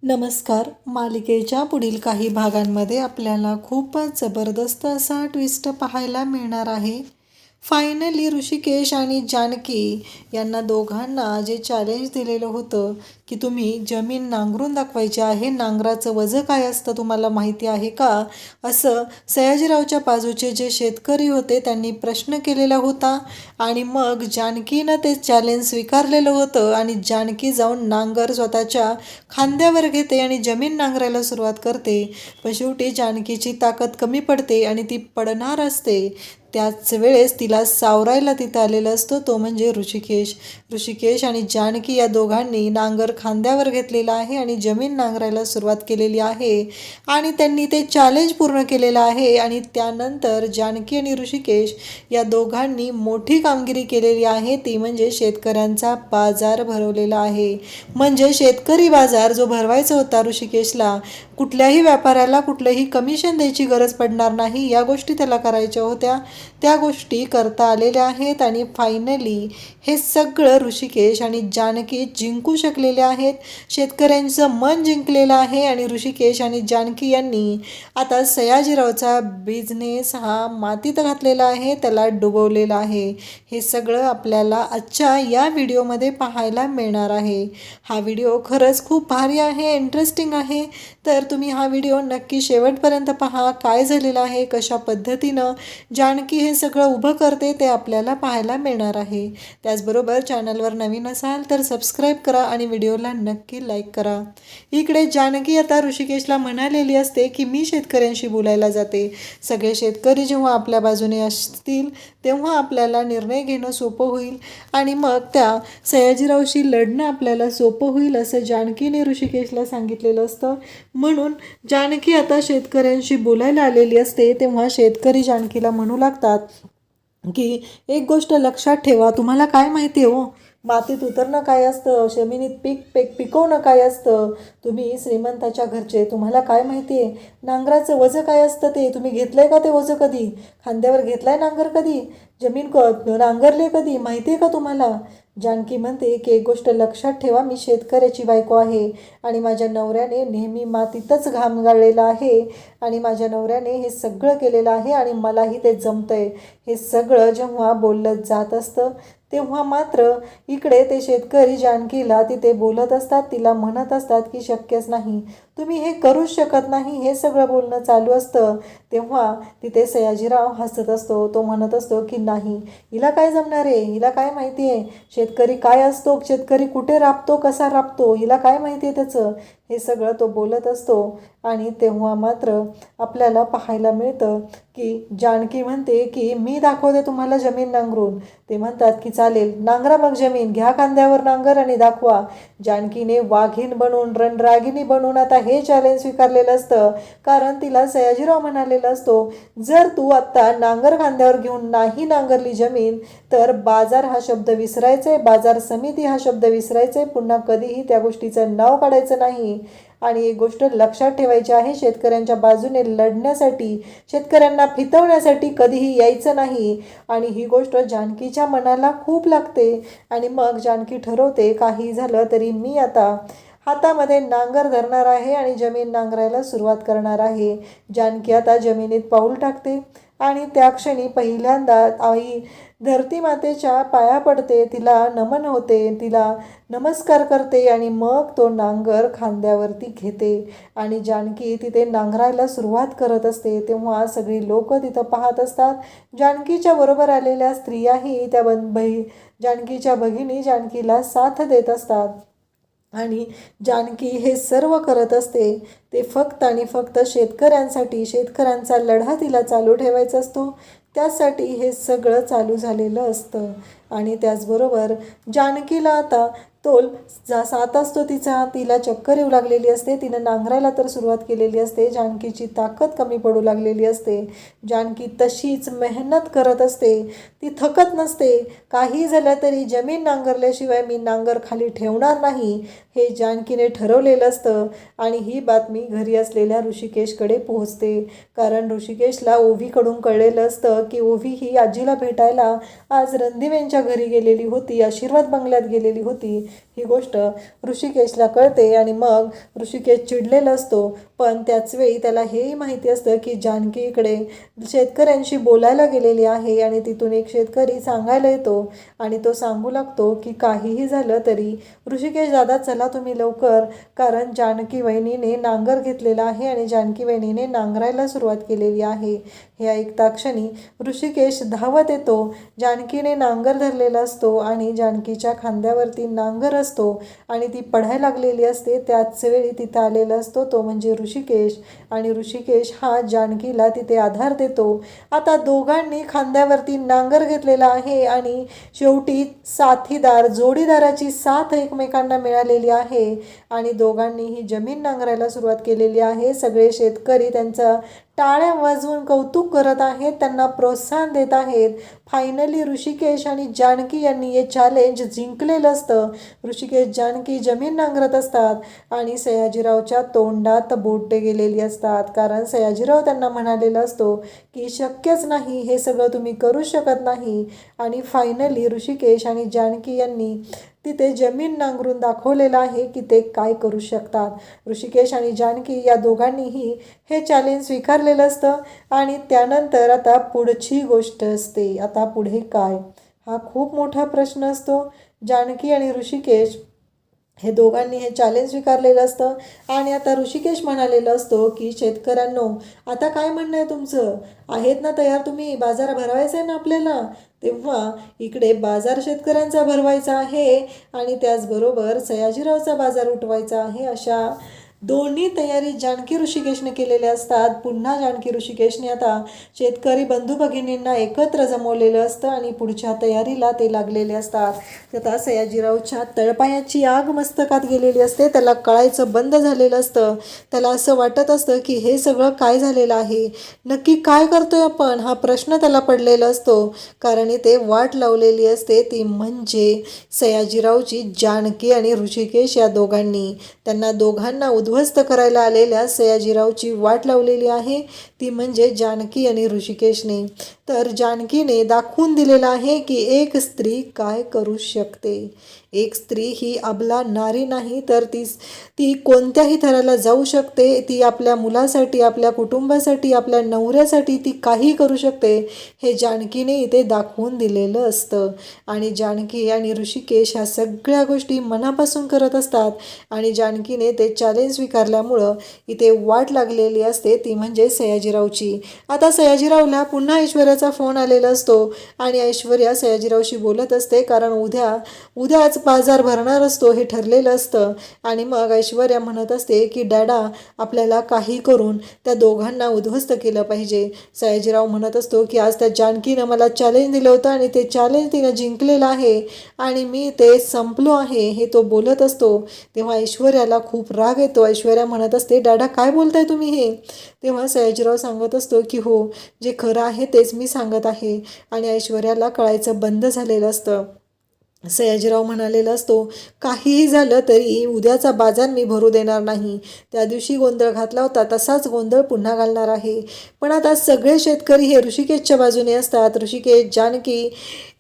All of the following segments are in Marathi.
नमस्कार. मालिकेच्या पुढील काही भागांमध्ये आपल्याला खूपच जबरदस्त असा ट्विस्ट पाहायला मिळणार आहे. फायनली ऋषिकेश आणि जानकी यांना दोघांना जे चॅलेंज दिलेलं होतं की तुम्ही जमीन नांगरून दाखवायची आहे, नांगराचं वजन काय असतं तुम्हाला माहिती आहे का, असं सयाजीरावच्या बाजूचे जे शेतकरी होते त्यांनी प्रश्न केलेला होता. आणि मग जानकीनं ते चॅलेंज स्वीकारलेलं होतं आणि जानकी जाऊन नांगर स्वतःच्या खांद्यावर घेते आणि जमीन नांगरायला सुरुवात करते. पण शेवटी जानकीची ताकद कमी पडते आणि ती पडणार असते. त्याच वेळेस तिला सावरायला तिथं आलेलं असतं, तो म्हणजे ऋषिकेश आणि जानकी या दोघांनी नांगर खांद्यावर घेतलेला आहे आणि जमीन नांगरायला सुरुवात केलेली आहे आणि त्यांनी ते चॅलेंज पूर्ण केलेलं आहे. आणि त्यानंतर जानकी आणि ऋषिकेश या दोघांनी मोठी कामगिरी केलेली आहे, ती म्हणजे शेतकऱ्यांचा बाजार भरवलेला आहे. म्हणजे शेतकरी बाजार जो भरवायचा होता ऋषिकेशला, कुठल्याही व्यापाऱ्याला कुठलंही कमिशन द्यायची गरज पडणार नाही, या गोष्टी त्याला करायच्या होत्या, त्या गोष्टी करता आलेल्या आहेत. आणि फायनली हे सगळं ऋषिकेश आणि जानकी जिंकू शकलेले आहेत. शेतकऱ्यांचं मन जिंकलेलं आहे आणि ऋषिकेश आणि जानकी यांनी आता सयाजीरावचा बिझनेस हा मातीत घातलेला आहे, त्याला डुबवलेला आहे. हे सगळं आपल्याला आजच्या या व्हिडिओमध्ये पाहायला मिळणार आहे. हा व्हिडिओ खरंच खूप भारी आहे, इंटरेस्टिंग आहे. तर तुम्ही हा व्हिडिओ नक्की शेवटपर्यंत पहा. काय झालेलं आहे, कशा पद्धतीनं जानकी हे सगळं उभं करते ते आपल्याला पाहायला मिळणार आहे. त्याचबरोबर चॅनलवर नवीन असाल तर सबस्क्राईब करा आणि व्हिडिओला नक्की लाईक करा. इकडे जानकी आता ऋषिकेशला म्हणालेली असते की मी शेतकऱ्यांशी बोलायला जाते. सगळे शेतकरी जेव्हा आपल्या बाजूने असतील तेव्हा आपल्याला निर्णय घेणं सोपं होईल आणि मग त्या सयाजीरावशी लढणं आपल्याला सोपं होईल, असं जानकीने ऋषिकेशला सांगितलेलं असतं. म्हणून जानकी आता शेतकऱ्यांशी बोलायला आलेली असते. तेव्हा शेतकरी जानकीला म्हणू लागतात की एक गोष्ट लक्षात ठेवा, तुम्हाला काय माहिती आहे हो, मातीत उतरणं काय असतं, जमिनीत पिकवणं काय असतं, तुम्ही श्रीमंताच्या घरचे, तुम्हाला काय माहिती आहे, नांगराचं वजन काय असतं ते तुम्ही घेतलंय का, ते वजन कधी खांद्यावर घेतलाय, नांगर कधी जमीन नांगरले कधी, माहिती आहे का तुम्हाला. जानकी म्हणते की एक गोष्ट लक्षात ठेवा, मी शेतकऱ्याची बायको आहे आणि माझ्या नवऱ्याने नेहमी मातीतच घाम गाळलेला आहे आणि माझ्या नवऱ्याने हे सगळं केलेलं आहे आणि मलाही ते जमतंय. हे सगळं जेव्हा बोललं जात असतं तेव्हा मात्र इकडे ते शेतकरी जानकीला तिथे बोलत असतात, तिला म्हणत असतात की शक्यच नाही, तुम्ही हे करूच शकत नाही, हे सगळं बोलणं चालू असतं. तेव्हा तिथे सयाजीराव हसत असतो, तो म्हणत असतो की नाही, हिला काय जमणार आहे, हिला काय माहिती आहे शेतकरी काय असतो, शेतकरी कुठे राबतो, कसा राबतो, हिला काय माहिती आहे त्याचं, हे सगळं तो बोलत असतो. आणि तेव्हा मात्र आपल्याला पाहायला मिळतं की जानकी म्हणते की मी दाखवते तुम्हाला जमीन नांगरून. ते म्हणतात की चालेल, नांगरा मग जमीन, घ्या खांद्यावर नांगर आणि दाखवा. जानकीने वाघीण बनून रणरागिणी बनून आता हे चॅलेंज स्वीकारलेलं असतं, कारण तिला सयाजीराव म्हणालेला असतो जर तू आत्ता नांगर खांद्यावर घेऊन नाही नांगरली जमीन तर बाजार हा शब्द विसरायचे, बाजार समिती हा शब्द विसरायचे, पुन्हा कधीही त्या गोष्टीचं नाव काढायचं नाही. आणि एक गोष्ट लक्षात ठेवायची आहे, शेतकऱ्यांच्या बाजूने लढण्यासाठी, शेतकऱ्यांना फितवण्यासाठी कधीही यायचं नाही. आणि ही गोष्ट जानकीच्या मनाला खूप लागते आणि मग जानकी ठरवते काही झालं तरी मी आता हातामध्ये नांगर धरणार आहे आणि जमीन नांगरायला सुरुवात करणार आहे. जानकी आता जमिनीत पाऊल टाकते आणि त्या क्षणी पहिल्यांदा आई धरती मातेच्या पाया पडते, तिला नमन होते, तिला नमस्कार करते आणि मग तो नांगर खांद्यावरती घेते आणि जानकी तिथे नांगरायला सुरुवात करत असते. तेव्हा सगळी लोक तिथं पाहत असतात. जानकीच्या बरोबर आलेल्या स्त्रियाही त्या जानकीच्या भगिनी जानकीला साथ देत असतात आणि जानकी हे सर्व करत असते ते फक्त आणि फक्त शेतकऱ्यांसाठी. शेतकऱ्यांचा लढा तिला चालू ठेवायचा असतो, त्यासाठी हे सगळं चालू झालेलं असतं. आणि त्याचबरोबर जानकीला आता तोल साथ असतो तिचा, तिला चक्कर येऊ लागलेली असते, तिनं नांगरायला तर सुरुवात केलेली असते, जानकीची ताकद कमी पडू लागलेली असते. जानकी तशीच मेहनत करत असते, ती थकत नसते. काही झालं तरी जमीन नांगरल्याशिवाय मी नांगर खाली ठेवणार नाही, हे जानकीने ठरवलेलं असतं. आणि ही बातमी घरी असलेल्या ऋषिकेशकडे पोहोचते, कारण ऋषिकेशला ओवीकडून कळलेलं असतं की ओवी ही आजीला भेटायला आज रणदिवेंच्या घरी गेलेली होती, आशीर्वाद बंगल्यात गेलेली होती. ही गोष्ट ऋषिकेशला कळते आणि मग ऋषिकेश चिडलेला असतो. पण त्याचवेळी त्याला हेही माहिती असतं की जानकी इकडे शेतकऱ्यांशी बोलायला गेलेली आहे आणि तिथून एक शेतकरी सांगायला येतो आणि तो सांगू लागतो की काहीही झालं तरी ऋषिकेश दादा चला तुम्ही लवकर, कारण जानकी वहिनीने नांगर घेतलेला आहे आणि जानकी वहिनीने नांगरायला सुरुवात केलेली आहे. हे ऐकता क्षणी ऋषिकेश धावत येतो. जानकीने नांगर धरलेला असतो आणि जानकीच्या खांद्यावरती नांगर असतो आणि ती पडायला लागलेली असते. त्याच वेळी तिथं आलेला असतो तो म्हणजे ऋषिकेश आणि ऋषिकेश हा जानकीला तिथे आधार देतो. आता दोघांनी खांद्यावरती नांगर घेतलेला आहे आणि शेवटी साथीदार जोडीदाराची साथ एकमेकांना मिळालेली आहे आणि दोघांनी ही जमीन नांगरायला सुरुवात केलेली आहे. सगळे शेतकरी त्यांचा टाळ्या वाजवून कौतुक करत आहेत, त्यांना प्रोत्साहन देत आहेत. फायनली ऋषिकेश आणि जानकी यांनी हे चॅलेंज जिंकलेलं असतं. ऋषिकेश जानकी जमीन नांगरत असतात आणि सयाजीरावच्या तोंडात बोटे गेलेली असतात, कारण सयाजीराव त्यांना म्हणालेला असतो की शक्यच नाही, हे सगळं तुम्ही करू शकत नाही. आणि फायनली ऋषिकेश आणि जानकी यांनी तिथे जमीन नांगरून दाखवलेलं आहे की ते काय करू शकतात. ऋषिकेश आणि जानकी या दोघांनीही हे चॅलेंज स्वीकारलेलं असतं आणि त्यानंतर आता पुढची गोष्ट असते. आता पुढे काय, हा खूप मोठा प्रश्न असतो. जानकी आणि ऋषिकेश हे दोघांनी हे चॅलेंज स्वीकारलेलं असतं आणि आता ऋषिकेश म्हणालेलं असतो की शेतकऱ्यांनो, आता काय म्हणणं आहे तुमचं, आहेत ना तयार तुम्ही, बाजार भरवायचा आहे ना आपल्याला. तेव्हा इकडे बाजार शेतकऱ्यांचा भरवायचा आहे आणि त्याचबरोबर सयाजीरावचा बाजार उठवायचा आहे. अशा दोन्ही तयारी जानकी ऋषिकेशने केलेल्या असतात. पुन्हा जानकी ऋषिकेशने आता शेतकरी बंधू भगिनींना एकत्र जमवलेलं असतं आणि पुढच्या तयारीला ते लागलेले असतात. आता सयाजीरावच्या तळपायाची आग मस्तकात गेलेली असते. त्याला कळायचं बंद झालेलं असतं. त्याला असं वाटत असतं की हे सगळं काय झालेलं आहे, नक्की काय करतोय आपण, हा प्रश्न त्याला पडलेला असतो. कारण इथे वाट लावलेली असते ती म्हणजे सयाजीरावची जानकी आणि ऋषिकेश या दोघांनी. त्यांना दोघांना उद्ध्वस्त करायला आलेल्या सयाजीरावची वाट लावलेली आहे ती म्हणजे जानकी आणि ऋषिकेशने. तर जानकीने दाखवून दिलेलं आहे की एक स्त्री काय करू शकते. एक स्त्री ही अबला नारी नाही, तर ती कोणत्याही थराला जाऊ शकते. ती आपल्या मुलासाठी, आपल्या कुटुंबासाठी, आपल्या नवऱ्यासाठी ती काही करू शकते. हे जानकीने इथे दाखवून दिलेलं असतं आणि जानकी आणि ऋषिकेश ह्या सगळ्या गोष्टी मनापासून करत असतात आणि जानकीने ते चॅलेंज स्वीकारल्यामुळं इथे वाट लागलेली असते ती म्हणजे सयाजीरावची. आता सयाजीरावला पुन्हा ऐश्वर्याचा फोन आलेला असतो आणि ऐश्वर्या सयाजीरावशी बोलत असते, कारण उद्याच बाजार भरणार असतो हे ठरलेलं असतं. आणि मग ऐश्वर्या म्हणत असते की डॅडा, आपल्याला काही करून त्या दोघांना उद्ध्वस्त केलं पाहिजे. सयाजीराव म्हणत असतो की आज त्या जानकीनं मला चॅलेंज दिलं होतं आणि ते चॅलेंज तिनं जिंकलेलं आहे आणि मी ते संपलो आहे, हे तो बोलत असतो. तेव्हा ऐश्वर्याला खूप राग येतो. ऐश्वर्या म्हणत असते, डॅडा काय बोलताय तुम्ही हे. तेव्हा सयाजीराव सांगत असतो की हो, जे खरं आहे तेच मी सांगत आहे. आणि ऐश्वर्याला कळायचं बंद झालेलं असतं. सयाजीराव म्हणालेला असतो, काहीही झालं तरी उद्याचा बाजार मी भरू देणार नाही. त्या दिवशी गोंधळ घातला होता तसाच गोंधळ पुन्हा घालणार आहे. पण आता सगळे शेतकरी हे ऋषिकेशच्या बाजूने असतात. ऋषिकेश, जानकी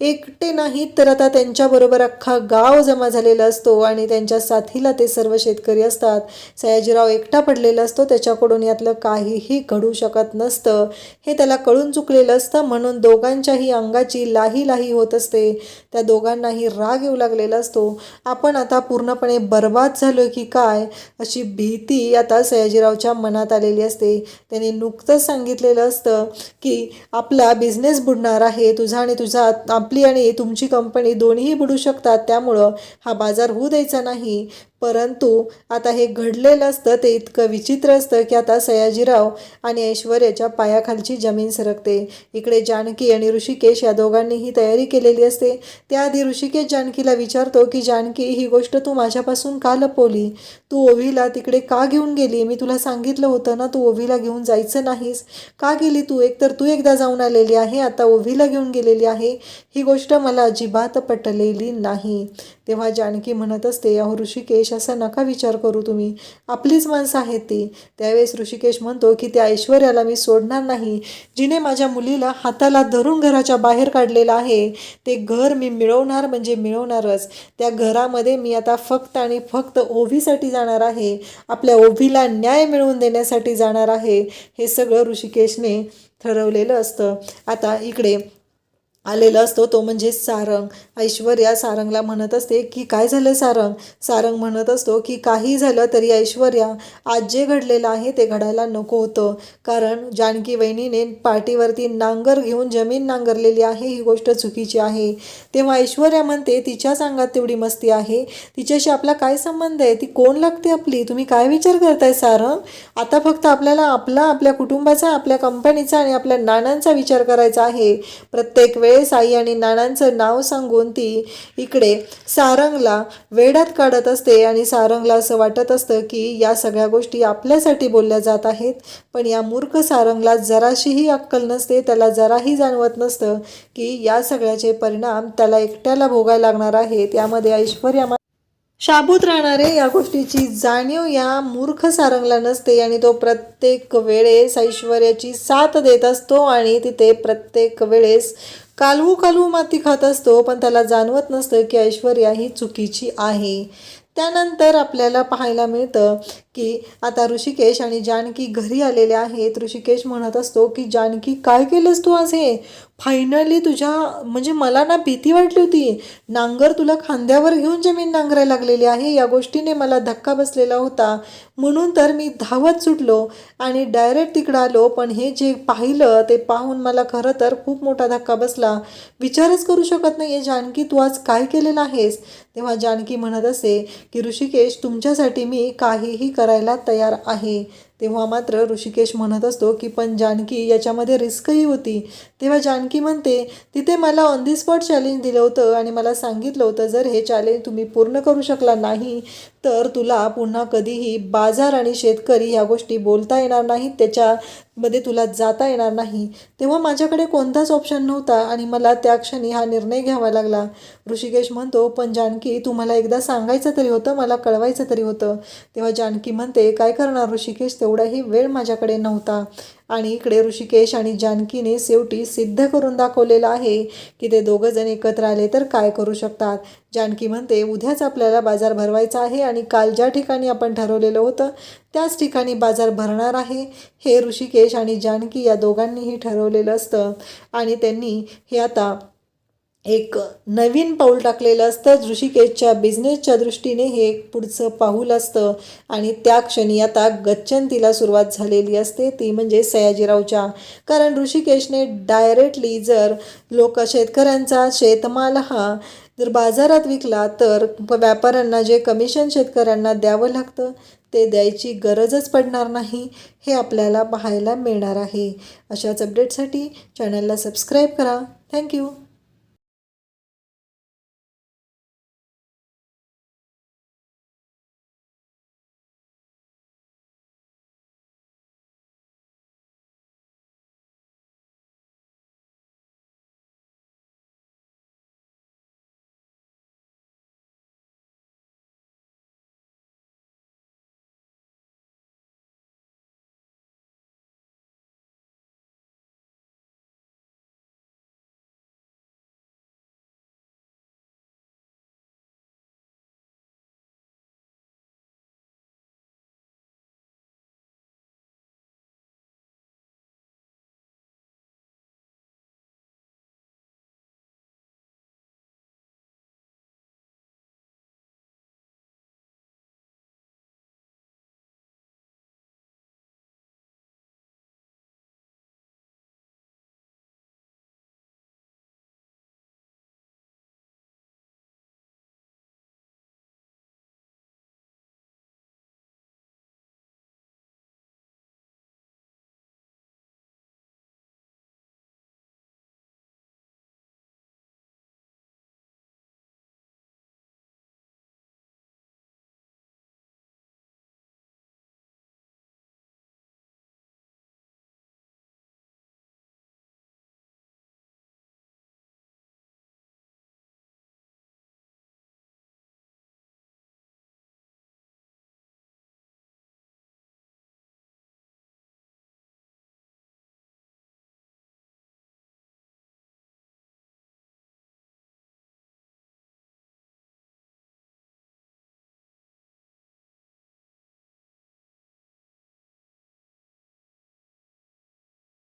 एकटे नाहीत, तर आता त्यांच्याबरोबर अख्खा गाव जमा झालेला असतो आणि त्यांच्या साथीला ते सर्व शेतकरी असतात. सयाजीराव एकटा पडलेला असतो. त्याच्याकडून यातलं काहीही घडू शकत नसतं हे त्याला कळून चुकलेलं असतं. म्हणून दोघांच्याही अंगाची लाही लाही होत असते. त्या दोघांनाही राग येऊ लागलेला असतो. आपण आता पूर्णपणे बर्बाद झालो की काय, अशी भीती आता सयाजीरावच्या मनात आलेली असते. त्याने नुकतंच सांगितलेलं असतं की आपला बिझनेस बुडणार आहे, तुझा आणि तुझा, आपली आणि तुमची कंपनी दोन्हीही बुडू शकतात, त्यामुळं हा बाजार होऊ द्यायचा नाही. परंतु आता हे घडलेलं असतं ते इतकं विचित्र असतं की आता सयाजीराव आणि ऐश्वर्याच्या पायाखालची जमीन सरकते. इकडे जानकी आणि ऋषिकेश या दोघांनीही तयारी केलेली असते. त्याआधी ऋषिकेश जानकीला विचारतो की जानकी, ही गोष्ट तू माझ्यापासून का लपवली, तू ओवीला तिकडे का घेऊन गेली, मी तुला सांगितलं होतं ना तू ओवीला घेऊन जायचं नाहीस, का गेली तू, एकतर तू एकदा जाऊन आलेली आहे, आता ओवीला घेऊन गेलेली आहे, ही गोष्ट मला अजिबात पटलेली नाही. तेव्हा जानकी म्हणत असते, अहो ऋषिकेश, असा नका विचार करू तुम्ही, आपलीच माणसं आहेत ती. त्यावेळेस ऋषिकेश म्हणतो की त्या ऐश्वर्याला मी सोडणार नाही, जिने माझ्या मुलीला हाताला धरून घराच्या बाहेर काढलेलं आहे. ते घर मी मिळवणार म्हणजे मिळवणारच. त्या घरामध्ये मी आता फक्त आणि फक्त ओवीसाठी जाणार आहे, आपल्या ओवीला न्याय मिळवून देण्यासाठी जाणार आहे. हे सगळं ऋषिकेशने ठरवलेलं असतं. आता इकडे आलेला असतो तो म्हणजे सारंग. ऐश्वर्या सारंगला म्हणत असते की काय झालं सारंग. सारंग म्हणत असतो की काही झालं तरी ऐश्वर्या, आज जे घडलेलं आहे ते घडायला नको होतं, कारण जानकी वहिनीने पाठीवरती नांगर घेऊन जमीन नांगरलेली आहे, ही गोष्ट चुकीची आहे. तेव्हा ऐश्वर्या म्हणते तिच्याच अंगात तेवढी मस्ती आहे, तिच्याशी आपला काय संबंध आहे, ती कोण लागते आपली, तुम्ही काय विचार करताय सारंग. आता फक्त आपल्याला आपल्या कुटुंबाचा, आपल्या कंपनीचा आणि आपल्या नानांचा विचार करायचा आहे. प्रत्येक वेळेस आई आणि नानांचं नाव सांगून ती इकडे सारंगला वेड्यात काढत असते आणि सारंगला असं वाटत असतं की या सगळ्या गोष्टी आपल्यासाठी बोलल्या जात आहेत. पण या मूर्ख सारंगला जराशीही अक्कल नसते, त्याला जराही जाणवत नसतं की या सगळ्याचे परिणाम त्याला एकट्याला भोगायला लागणार आहे. त्यामध्ये ऐश्वर्या शाबूत राहणारे या गोष्टीची जाणीव या मूर्ख सारंगला नसते आणि तो प्रत्येक वेळेस ऐश्वर्याची साथ देत असतो आणि तिथे प्रत्येक वेळेस कालवू माती खात असतो. पण त्याला जाणवत नसतं की ऐश्वर्या ही चुकीची आहे. त्यानंतर आपल्याला पाहायला मिळतं की आता ऋषिकेश आणि जानकी घरी आलेले आहेत. ऋषिकेश म्हणत असतो की जानकी, काय केलंस तू आज हे, फायनली तुझ्या म्हणजे मला ना भीती वाटली होती, नांगर तुला खांद्यावर घेऊन जमीन नांगरायला लागलेली आहे, या गोष्टीने मला धक्का बसलेला होता, म्हणून तर मी धावत सुटलो आणि डायरेक्ट तिकडं आलो. पण हे जे पाहिलं ते पाहून मला खरं तर खूप मोठा धक्का बसला, विचारच करू शकत नाही आहे जानकी, तू आज काय केलेलं आहेस. तेव्हा जानकी म्हणत असे की ऋषिकेश, तुमच्यासाठी मी काहीही करायला तयार आहे. तेव्हा मात्र ऋषिकेश म्हणत असतो की पण जानकी, याच्यामध्ये रिस्कही होती. तेव्हा जानकी म्हणते, तिथे मला ऑन दी स्पॉट चॅलेंज दिलं होतं आणि मला सांगितलं होतं जर हे चॅलेंज तुम्ही पूर्ण करू शकला नाही तर तुला पुन्हा कधीही बाजार आणि शेतकरी ह्या गोष्टी बोलता येणार नाहीत, त्याच्यामध्ये तुला जाता येणार नाही. तेव्हा माझ्याकडे कोणताच ऑप्शन नव्हता आणि मला त्या क्षणी हा निर्णय घ्यावा लागला. ऋषिकेश म्हणतो, पण जानकी, तू मला एकदा सांगायचं तरी होतं, मला कळवायचं तरी होतं. तेव्हा जानकी म्हणते, काय करणार ऋषिकेश, तेवढाही वेळ माझ्याकडे नव्हता. आणि इकडे ऋषिकेश आणि जानकीने शेवटी सिद्ध करून दाखवलेलं आहे की ते दोघं जण एकत्र आले तर काय करू शकतात. जानकी म्हणते, उद्याच आपल्याला बाजार भरवायचा आहे आणि काल ज्या ठिकाणी आपण ठरवलेलं होतं त्याच ठिकाणी बाजार भरणार आहे. हे ऋषिकेश आणि जानकी या दोघांनीही ठरवलेलं असतं आणि त्यांनी हे आता एक नवीन पाऊल टाकलेलं असतं. ऋषिकेशच्या बिझनेसच्या दृष्टीने हे एक पुढचं पाऊल असतं आणि त्या क्षणी आता गच्चंतीला सुरुवात झालेली असते, ती म्हणजे सयाजीरावच्या. कारण ऋषिकेशने डायरेक्टली जर शेतकऱ्यांचा शेतमाल हा जर बाजारात विकला तर व्यापाऱ्यांना जे कमिशन शेतकऱ्यांना द्यावं लागतं ते द्यायची गरजच पडणार नाही, हे आपल्याला पाहायला मिळणार आहे. अशाच अपडेटसाठी चॅनलला सबस्क्राईब करा. थँक्यू.